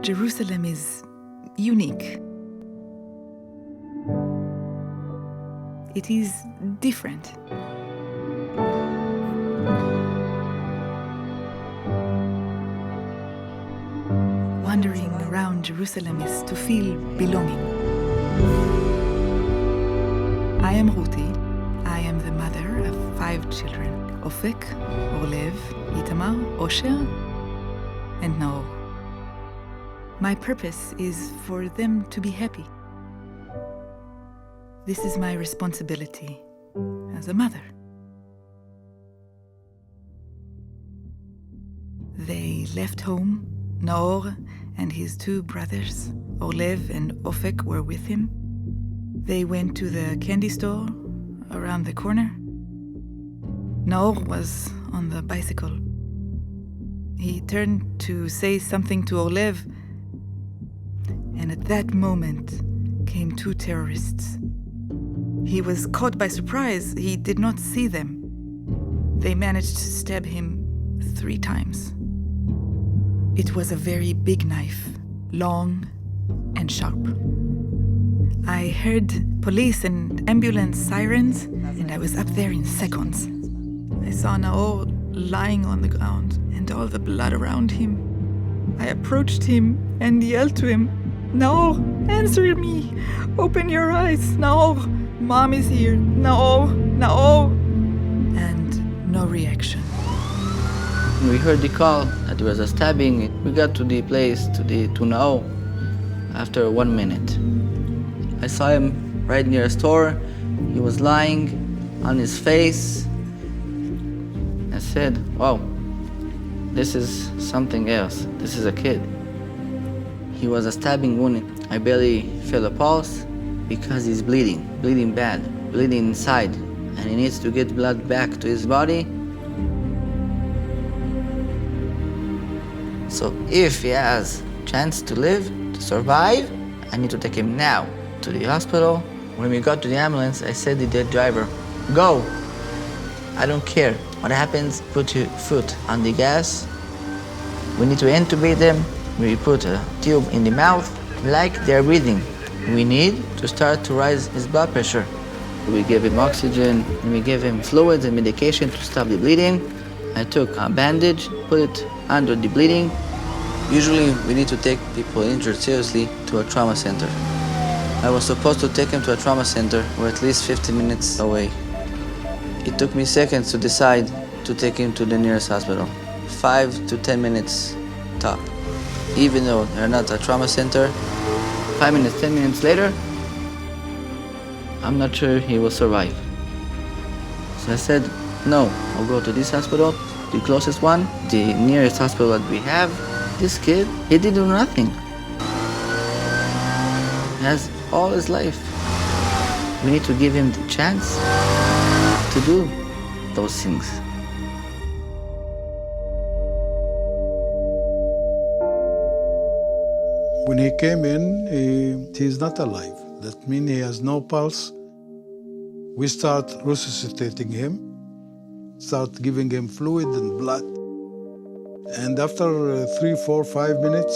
Jerusalem is unique. It is different. Wandering around Jerusalem is to feel belonging. I am Ruti. I am the mother of 5 children: Ofek, Orlev, Itamar, Osher, and Naor. My purpose is for them to be happy. This is my responsibility as a mother. They left home. Naor and his 2 brothers, Orlev and Ofek, were with him. They went to the candy store around the corner. Naor was on the bicycle. He turned to say something to Orlev, and at that moment came 2 terrorists. He was caught by surprise. He did not see them. They managed to stab him 3 times. It was a very big knife, long and sharp. I heard police and ambulance sirens, and I was up there in seconds. I saw Naor lying on the ground and all the blood around him. I approached him and yelled to him, "Naor, answer me! Open your eyes! Naor, Mom is here! Naor, Naor!" And no reaction. We heard the call that there was a stabbing. We got to the place, to Naor, after 1 minute. I saw him right near a store. He was lying on his face. I said, "Wow, this is something else. This is a kid." He was a stabbing wound. I barely felt a pulse because he's bleeding bad, bleeding inside, and he needs to get blood back to his body. So if he has chance to live, to survive, I need to take him now to the hospital. When we got to the ambulance, I said to the driver, "Go. I don't care what happens. Put your foot on the gas. We need to intubate them. We put a tube in the mouth like they're breathing. We need to start to raise his blood pressure." We gave him oxygen, and we gave him fluids and medication to stop the bleeding. I took a bandage, put it under the bleeding. Usually, we need to take people injured seriously to a trauma center. I was supposed to take him to a trauma center. We're at least 50 minutes away. It took me seconds to decide to take him to the nearest hospital. 5 to 10 minutes top. Even though they're not a trauma center, 5 minutes, 10 minutes later, I'm not sure he will survive. So I said, "No, I'll go to this hospital, the closest one, the nearest hospital that we have." This kid, he did do nothing. He has all his life. We need to give him the chance to do those things. When he came in, he's not alive. That means he has no pulse. We start resuscitating him, start giving him fluid and blood. And after 3, 4, 5 minutes,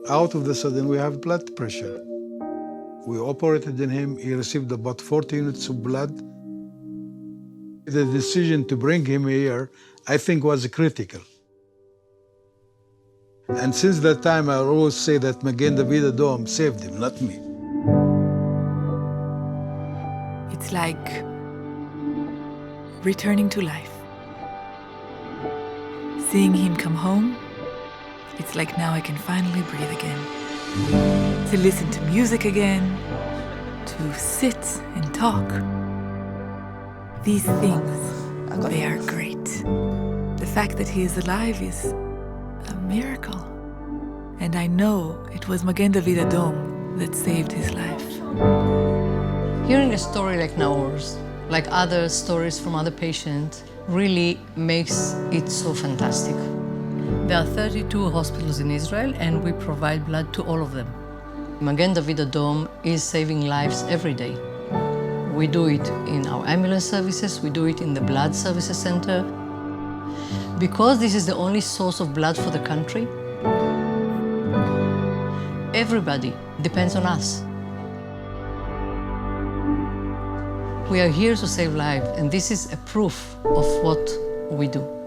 out of the sudden, we have blood pressure. We operated on him. He received about 40 units of blood. The decision to bring him here, I think, was critical. And since that time, I always say that Magen David Adom saved him, not me. It's like returning to life. Seeing him come home, it's like now I can finally breathe again. To listen to music again, to sit and talk. These things, they are great. The fact that he is alive is a miracle. And I know it was Magen David Adom that saved his life. Hearing a story like Naor's, like other stories from other patients, really makes it so fantastic. There are 32 hospitals in Israel, and we provide blood to all of them. Magen David Adom is saving lives every day. We do it in our ambulance services, we do it in the blood services center. Because this is the only source of blood for the country, everybody depends on us. We are here to save lives, and this is a proof of what we do.